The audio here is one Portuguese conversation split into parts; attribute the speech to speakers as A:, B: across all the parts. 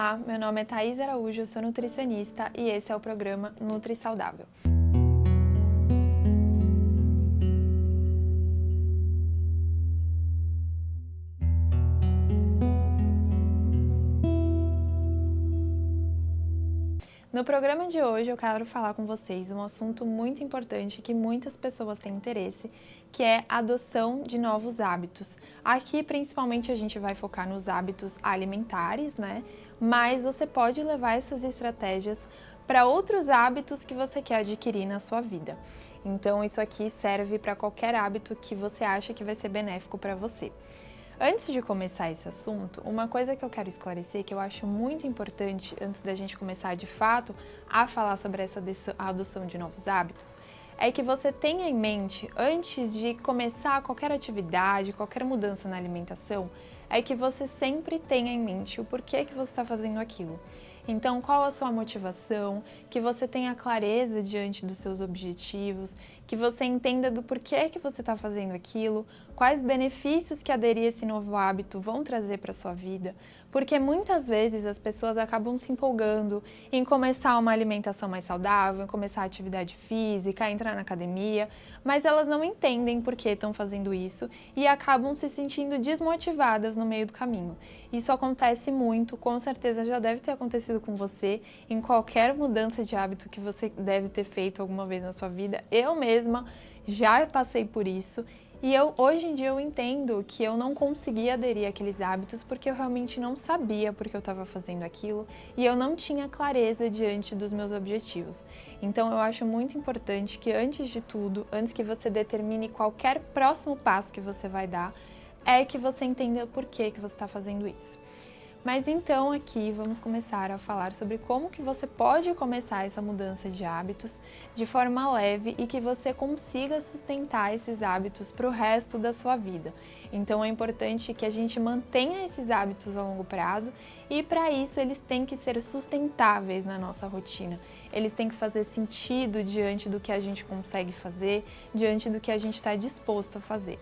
A: Olá, meu nome é Thaís Araújo, eu sou nutricionista e esse é o programa Nutri Saudável. No programa de hoje eu quero falar com vocês um assunto muito importante que muitas pessoas têm interesse, que é a adoção de novos hábitos. Aqui principalmente a gente vai focar nos hábitos alimentares, né? Mas você pode levar essas estratégias para outros hábitos que você quer adquirir na sua vida. Então isso aqui serve para qualquer hábito que você acha que vai ser benéfico para você. Antes de começar esse assunto, uma coisa que eu quero esclarecer, que eu acho muito importante antes da gente começar de fato a falar sobre essa adoção de novos hábitos, é que você tenha em mente, antes de começar qualquer atividade, qualquer mudança na alimentação, é que você sempre tenha em mente o porquê que você está fazendo aquilo. Então, qual a sua motivação, que você tenha clareza diante dos seus objetivos, que você entenda do porquê que você está fazendo aquilo, quais benefícios que aderir a esse novo hábito vão trazer para a sua vida, porque muitas vezes as pessoas acabam se empolgando em começar uma alimentação mais saudável, em começar a atividade física, entrar na academia, mas elas não entendem por que estão fazendo isso e acabam se sentindo desmotivadas no meio do caminho. Isso acontece muito, com certeza já deve ter acontecido com você em qualquer mudança de hábito que você deve ter feito alguma vez na sua vida. Eu mesma já passei por isso e hoje em dia eu entendo que eu não conseguia aderir àqueles hábitos porque eu realmente não sabia por que eu estava fazendo aquilo e eu não tinha clareza diante dos meus objetivos. Então eu acho muito importante que antes de tudo, antes que você determine qualquer próximo passo que você vai dar, é que você entenda por que você está fazendo isso. Mas então aqui vamos começar a falar sobre como que você pode começar essa mudança de hábitos de forma leve e que você consiga sustentar esses hábitos para o resto da sua vida. Então é importante que a gente mantenha esses hábitos a longo prazo e para isso eles têm que ser sustentáveis na nossa rotina. Eles têm que fazer sentido diante do que a gente consegue fazer, diante do que a gente está disposto a fazer.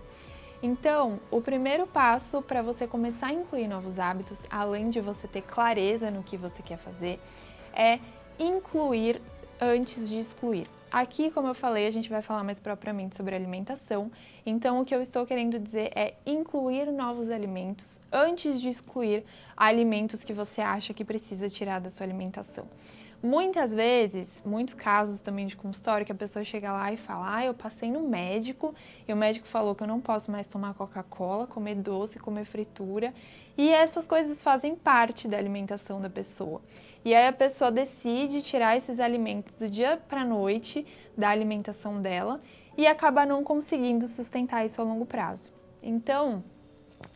A: Então, o primeiro passo para você começar a incluir novos hábitos, além de você ter clareza no que você quer fazer, é incluir antes de excluir. Aqui, como eu falei, a gente vai falar mais propriamente sobre alimentação, então o que eu estou querendo dizer é incluir novos alimentos antes de excluir alimentos que você acha que precisa tirar da sua alimentação. Muitas vezes, muitos casos também de consultório, que a pessoa chega lá e fala: eu passei no médico e o médico falou que eu não posso mais tomar Coca-Cola, comer doce, comer fritura, e essas coisas fazem parte da alimentação da pessoa. E aí a pessoa decide tirar esses alimentos do dia para a noite da alimentação dela e acaba não conseguindo sustentar isso a longo prazo. Então,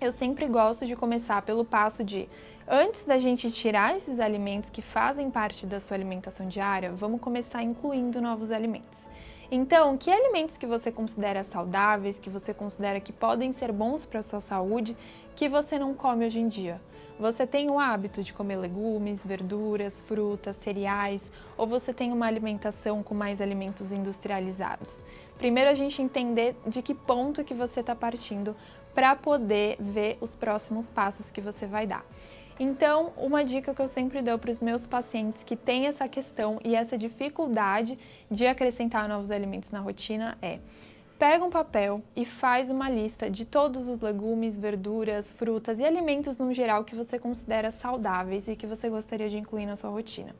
A: eu sempre gosto de começar pelo passo de, antes da gente tirar esses alimentos que fazem parte da sua alimentação diária, vamos começar incluindo novos alimentos. Então, que alimentos que você considera saudáveis, que você considera que podem ser bons para a sua saúde, que você não come hoje em dia? Você tem o hábito de comer legumes, verduras, frutas, cereais, ou você tem uma alimentação com mais alimentos industrializados? Primeiro a gente entender de que ponto que você está partindo para poder ver os próximos passos que você vai dar. Então, uma dica que eu sempre dou para os meus pacientes que têm essa questão e essa dificuldade de acrescentar novos alimentos na rotina é: pega um papel e faz uma lista de todos os legumes, verduras, frutas e alimentos no geral que você considera saudáveis e que você gostaria de incluir na sua rotina.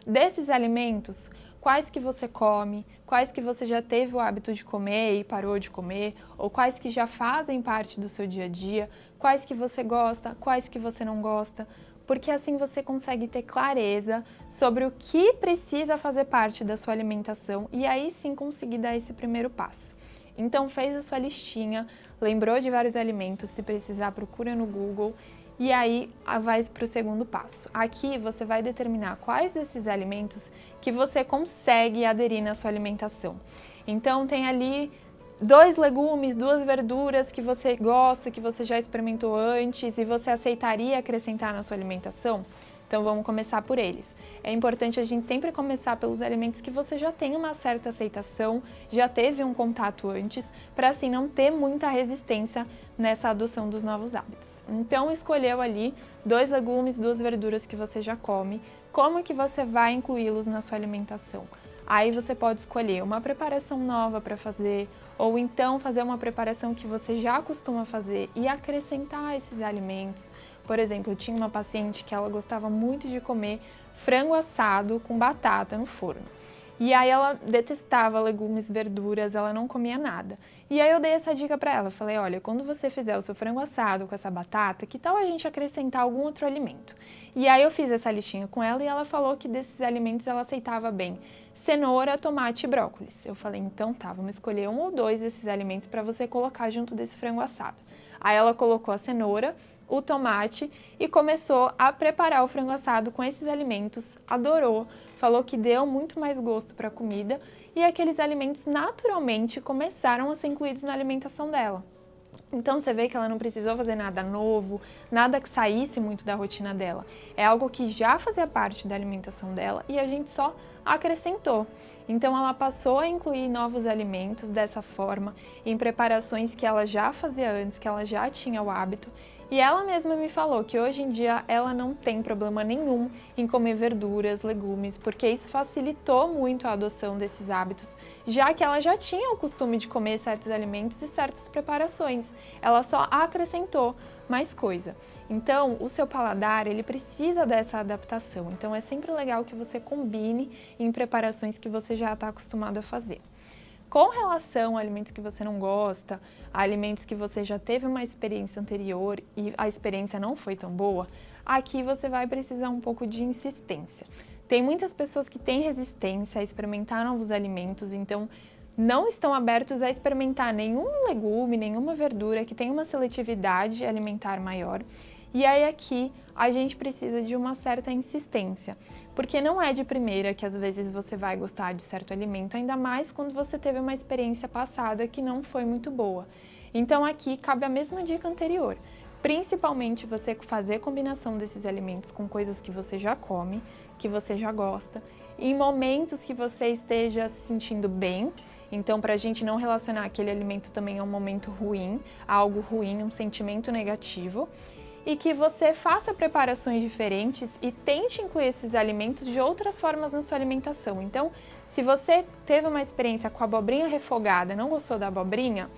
A: Desses alimentos, quais que você come, quais que você já teve o hábito de comer e parou de comer, ou quais que já fazem parte do seu dia a dia, quais que você gosta, quais que você não gosta, porque assim você consegue ter clareza sobre o que precisa fazer parte da sua alimentação e aí sim conseguir dar esse primeiro passo. Então fez a sua listinha, lembrou de vários alimentos, se precisar procura no Google. E aí vai para o segundo passo. Aqui você vai determinar quais desses alimentos que você consegue aderir na sua alimentação. Então tem ali 2 legumes, 2 verduras que você gosta, que você já experimentou antes e você aceitaria acrescentar na sua alimentação? Então vamos começar por eles. É importante a gente sempre começar pelos alimentos que você já tem uma certa aceitação, já teve um contato antes, para assim não ter muita resistência nessa adoção dos novos hábitos. Então escolheu ali 2 legumes, 2 verduras que você já come. Como que você vai incluí-los na sua alimentação? Aí você pode escolher uma preparação nova para fazer, ou então fazer uma preparação que você já costuma fazer e acrescentar esses alimentos. Por exemplo, eu tinha uma paciente que ela gostava muito de comer frango assado com batata no forno. E aí ela detestava legumes, verduras, ela não comia nada. E aí eu dei essa dica para ela, falei, olha, quando você fizer o seu frango assado com essa batata, que tal a gente acrescentar algum outro alimento? E aí eu fiz essa listinha com ela e ela falou que desses alimentos ela aceitava bem cenoura, tomate e brócolis. Eu falei, então tá, vamos escolher 1 ou 2 desses alimentos para você colocar junto desse frango assado. Aí ela colocou a cenoura, o tomate e começou a preparar o frango assado com esses alimentos, adorou, falou que deu muito mais gosto para a comida e aqueles alimentos naturalmente começaram a ser incluídos na alimentação dela. Então você vê que ela não precisou fazer nada novo, nada que saísse muito da rotina dela. É algo que já fazia parte da alimentação dela e a gente só acrescentou. Então ela passou a incluir novos alimentos dessa forma, em preparações que ela já fazia antes, que ela já tinha o hábito. E ela mesma me falou que hoje em dia ela não tem problema nenhum em comer verduras, legumes, porque isso facilitou muito a adoção desses hábitos, já que ela já tinha o costume de comer certos alimentos e certas preparações. Ela só acrescentou mais coisa. Então, o seu paladar, ele precisa dessa adaptação. Então, é sempre legal que você combine em preparações que você já está acostumado a fazer. Com relação a alimentos que você não gosta, a alimentos que você já teve uma experiência anterior e a experiência não foi tão boa, aqui você vai precisar um pouco de insistência. Tem muitas pessoas que têm resistência a experimentar novos alimentos, então não estão abertos a experimentar nenhum legume, nenhuma verdura que tenha uma seletividade alimentar maior. E aí aqui a gente precisa de uma certa insistência, porque não é de primeira que às vezes você vai gostar de certo alimento, ainda mais quando você teve uma experiência passada que não foi muito boa. Então aqui cabe a mesma dica anterior, principalmente você fazer combinação desses alimentos com coisas que você já come, que você já gosta, em momentos que você esteja se sentindo bem. Então, para a gente não relacionar aquele alimento também a um momento ruim, a algo ruim, um sentimento negativo. E que você faça preparações diferentes e tente incluir esses alimentos de outras formas na sua alimentação. Então, se você teve uma experiência com a abobrinha refogada, não gostou da abobrinha,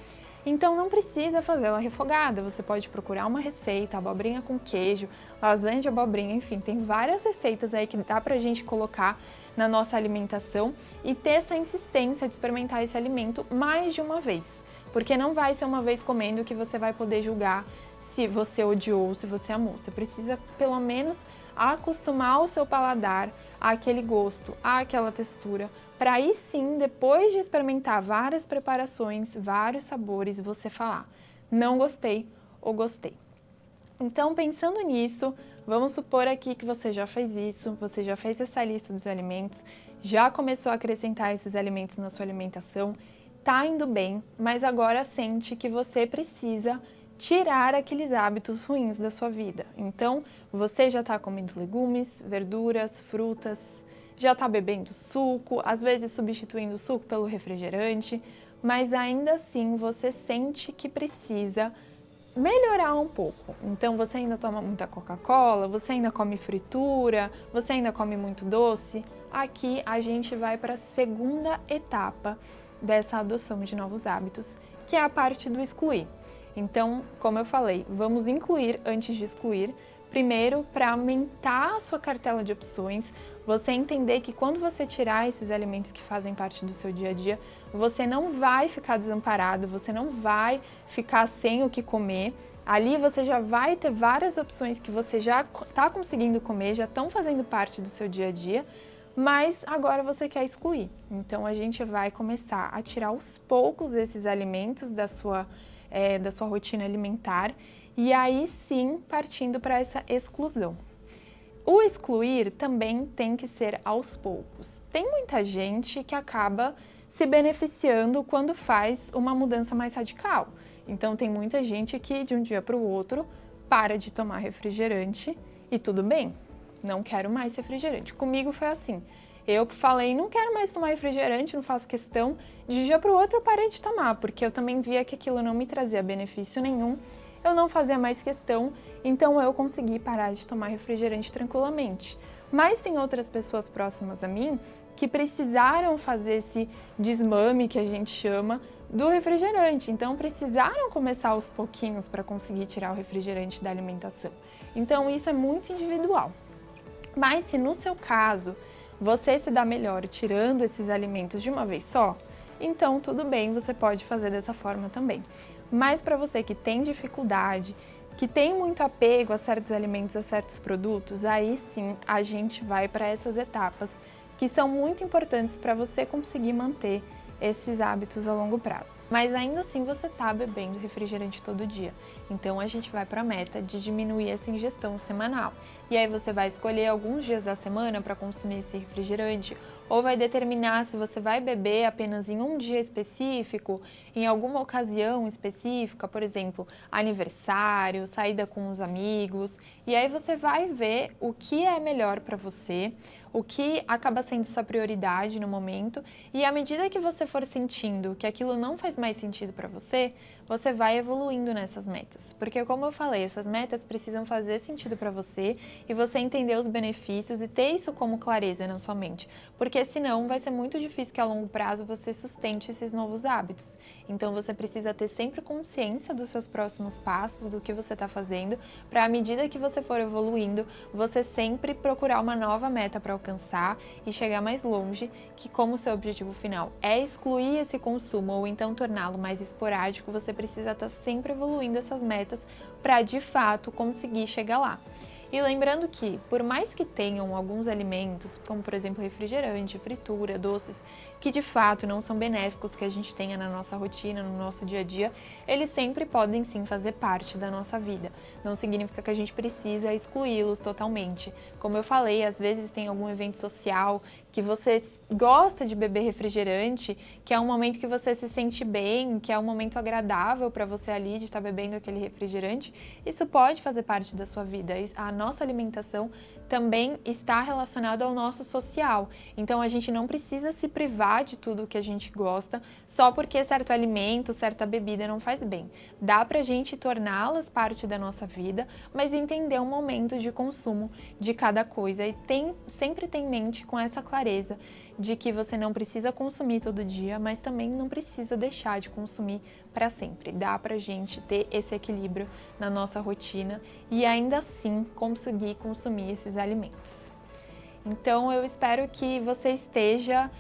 A: então não precisa fazer ela refogada. Você pode procurar uma receita, abobrinha com queijo, lasanha de abobrinha, enfim, tem várias receitas aí que dá pra gente colocar na nossa alimentação e ter essa insistência de experimentar esse alimento mais de uma vez. Porque não vai ser uma vez comendo que você vai poder julgar se você odiou, se você amou. Você precisa, pelo menos, acostumar o seu paladar àquele gosto, àquela textura, para aí sim, depois de experimentar várias preparações, vários sabores, você falar, não gostei ou gostei. Então, pensando nisso, vamos supor aqui que você já fez isso, você já fez essa lista dos alimentos, já começou a acrescentar esses alimentos na sua alimentação, tá indo bem, mas agora sente que você precisa tirar aqueles hábitos ruins da sua vida. Então, você já está comendo legumes, verduras, frutas, já está bebendo suco, às vezes substituindo o suco pelo refrigerante, mas ainda assim você sente que precisa melhorar um pouco. Então, você ainda toma muita Coca-Cola, você ainda come fritura, você ainda come muito doce. Aqui a gente vai para a segunda etapa dessa adoção de novos hábitos, que é a parte do excluir. Então, como eu falei, vamos incluir antes de excluir. Primeiro, para aumentar a sua cartela de opções, você entender que quando você tirar esses alimentos que fazem parte do seu dia a dia, você não vai ficar desamparado, você não vai ficar sem o que comer. Ali você já vai ter várias opções que você já está conseguindo comer, já estão fazendo parte do seu dia a dia, mas agora você quer excluir. Então, a gente vai começar a tirar aos poucos esses alimentos da sua rotina alimentar e aí sim partindo para essa exclusão. O excluir também tem que ser aos poucos. Tem muita gente que acaba se beneficiando quando faz uma mudança mais radical. Então tem muita gente que de um dia para o outro para de tomar refrigerante e tudo bem. não quero mais refrigerante. Comigo foi assim. Eu falei, não quero mais tomar refrigerante, não faço questão. De um dia para o outro eu parei de tomar, porque eu também via que aquilo não me trazia benefício nenhum. Eu não fazia mais questão, então eu consegui parar de tomar refrigerante tranquilamente. Mas tem outras pessoas próximas a mim que precisaram fazer esse desmame, que a gente chama, do refrigerante. Então precisaram começar aos pouquinhos para conseguir tirar o refrigerante da alimentação. Então isso é muito individual. Mas se no seu caso você se dá melhor tirando esses alimentos de uma vez só, então tudo bem, você pode fazer dessa forma também. Mas para você que tem dificuldade, que tem muito apego a certos alimentos, a certos produtos, aí sim a gente vai para essas etapas que são muito importantes para você conseguir manter esses hábitos a longo prazo. Mas ainda assim você está bebendo refrigerante todo dia. Então a gente vai para a meta de diminuir essa ingestão semanal. E aí você vai escolher alguns dias da semana para consumir esse refrigerante, ou vai determinar se você vai beber apenas em um dia específico, em alguma ocasião específica, por exemplo, aniversário, saída com os amigos. E aí você vai ver o que é melhor para você, o que acaba sendo sua prioridade no momento, e à medida que você for sentindo que aquilo não faz mais sentido para você, você vai evoluindo nessas metas. Porque como eu falei, essas metas precisam fazer sentido para você e você entender os benefícios e ter isso como clareza na sua mente. Porque senão vai ser muito difícil que a longo prazo você sustente esses novos hábitos. Então você precisa ter sempre consciência dos seus próximos passos, do que você está fazendo, para à medida que você for evoluindo, você sempre procurar uma nova meta para alcançar e chegar mais longe, que como seu objetivo final é excluir esse consumo ou então torná-lo mais esporádico, você precisa estar sempre evoluindo essas metas para de fato conseguir chegar lá. E lembrando que, por mais que tenham alguns alimentos, como por exemplo refrigerante, fritura, doces, que de fato não são benéficos que a gente tenha na nossa rotina, no nosso dia a dia, eles sempre podem sim fazer parte da nossa vida. Não significa que a gente precisa excluí-los totalmente. Como eu falei, às vezes tem algum evento social que você gosta de beber refrigerante, que é um momento que você se sente bem, que é um momento agradável para você ali de estar bebendo aquele refrigerante, isso pode fazer parte da sua vida. A nossa alimentação também está relacionada ao nosso social. Então a gente não precisa se privar de tudo que a gente gosta só porque certo alimento, certa bebida não faz bem. Dá pra gente torná-las parte da nossa vida, mas entender o momento de consumo de cada coisa e sempre ter em mente com essa clareza de que você não precisa consumir todo dia, mas também não precisa deixar de consumir para sempre. Dá pra gente ter esse equilíbrio na nossa rotina e ainda assim conseguir consumir esses alimentos. Então eu espero que você esteja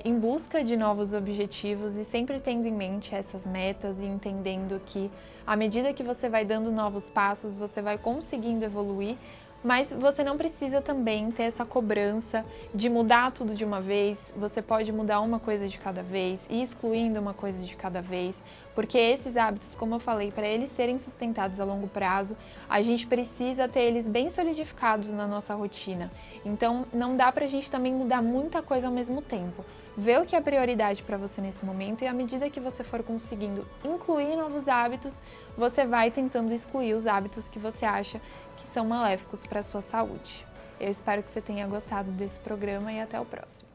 A: em busca de novos objetivos e sempre tendo em mente essas metas e entendendo que à medida que você vai dando novos passos, você vai conseguindo evoluir. Mas você não precisa também ter essa cobrança de mudar tudo de uma vez, você pode mudar uma coisa de cada vez e excluindo uma coisa de cada vez, porque esses hábitos, como eu falei, para eles serem sustentados a longo prazo, a gente precisa ter eles bem solidificados na nossa rotina. Então não dá pra gente também mudar muita coisa ao mesmo tempo. Vê o que é prioridade para você nesse momento e à medida que você for conseguindo incluir novos hábitos, você vai tentando excluir os hábitos que você acha que são maléficos para a sua saúde. Eu espero que você tenha gostado desse programa e até o próximo.